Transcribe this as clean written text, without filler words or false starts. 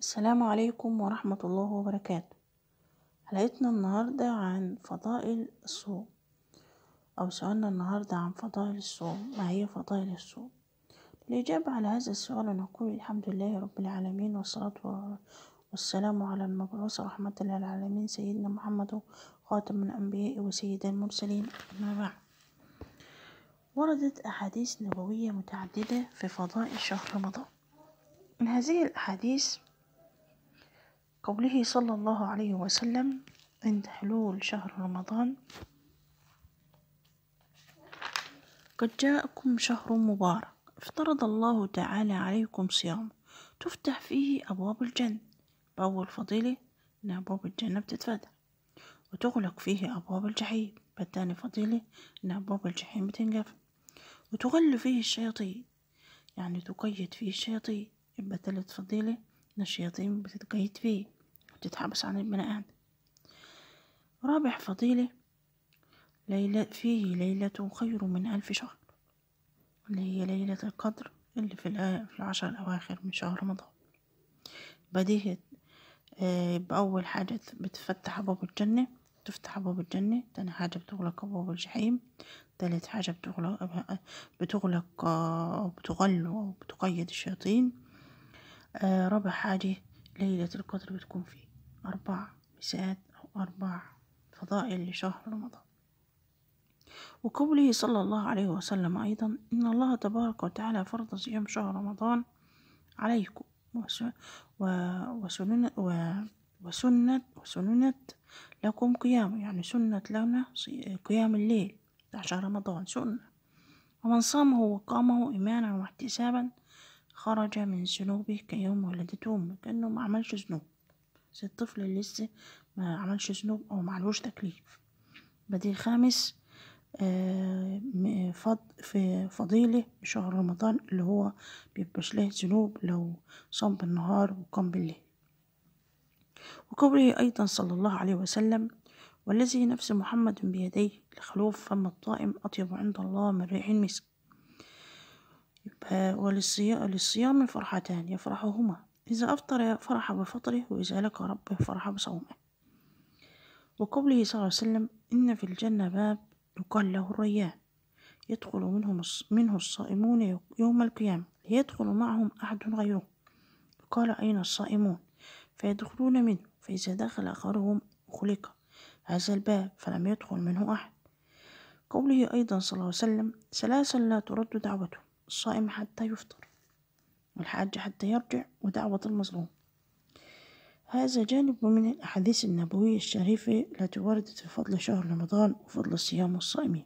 السلام عليكم ورحمة الله وبركاته. حلقتنا النهاردة عن فضائل الصوم، أو سؤالنا النهاردة عن فضائل الصوم. ما هي فضائل الصوم؟ الإجابة على هذا السؤال نقول الحمد لله رب العالمين، والصلاة والسلام على المبعوث رحمة للعالمين سيدنا محمد خاتم الأنبياء وسيد المرسلين. أما بعد، وردت أحاديث نبوية متعددة في فضائل شهر رمضان. من هذه الأحاديث قوله صلى الله عليه وسلم عند حلول شهر رمضان: قد جاءكم شهر مبارك افترض الله تعالى عليكم صيام تفتح فيه أبواب الجنة. بأول فضيلة إن أبواب الجنة بتتفتح، وتغلق فيه أبواب الجحيم. بالتاني فضيلة إن أبواب الجحيم بتنقفل، وتغل فيه الشياطين، يعني تقيد فيه الشياطين. يبقى تالت فضيلة إن الشياطين بتتقيد فيه وتتحبس عن البني آدم. رابع فضيلة فيه ليلة خير من 1000 شهر، اللي هي ليلة القدر اللي في العشر الأواخر من شهر رمضان. بديهة بأول حاجة بتفتح أبواب الجنة، تفتح أبواب الجنة. تاني حاجة بتغلق أبواب الجحيم. تالت حاجة بتغلق أو بتغل أو بتقيد الشياطين. رابع حاجة ليلة القدر بتكون فيه. 4 مساءات أو 4 فضائل لشهر رمضان. وقوله صلى الله عليه وسلم أيضا: إن الله تبارك وتعالى فرض صيام شهر رمضان عليكم وسنة لكم قيام، يعني سنة لنا قيام الليل بتاع شهر رمضان سنة. ومن صامه وقامه إيمانا واحتسابا خرج من ذنوبه كيوم ولدته أمه، كأنه ما عملش ذنوب، زي الطفل اللي لسه ما عملش ذنوب أو معلوش تكليف. بديل خامس في فضيلة شهر رمضان اللي هو بيبقاش له ذنوب لو صام بالنهار وقام بالليل. وقوله أيضا صلى الله عليه وسلم: والذي نفس محمد بيديه لخلوف فم الطائم أطيب عند الله من ريح المسك. وللصيام فرحتان يفرحهما، إذا أفطر فرح بفطره، وإذا لقى ربه فرح بصومه. وقوله صلى الله عليه وسلم: إن في الجنة باب يقال له الريان يدخل منه الصائمون يوم القيامة ليدخل معهم أحد غيره. قال: أين الصائمون؟ فيدخلون منه، فإذا دخل آخرهم أغلق هذا الباب فلم يدخل منه أحد. قوله أيضا صلى الله عليه وسلم: 3 لا ترد دعوته، الصائم حتى يفطر، والحاج حتى يرجع، ودعوة المظلوم. هذا جانب من الأحاديث النبوية الشريفة التي وردت في فضل شهر رمضان وفضل الصيام والصائمين.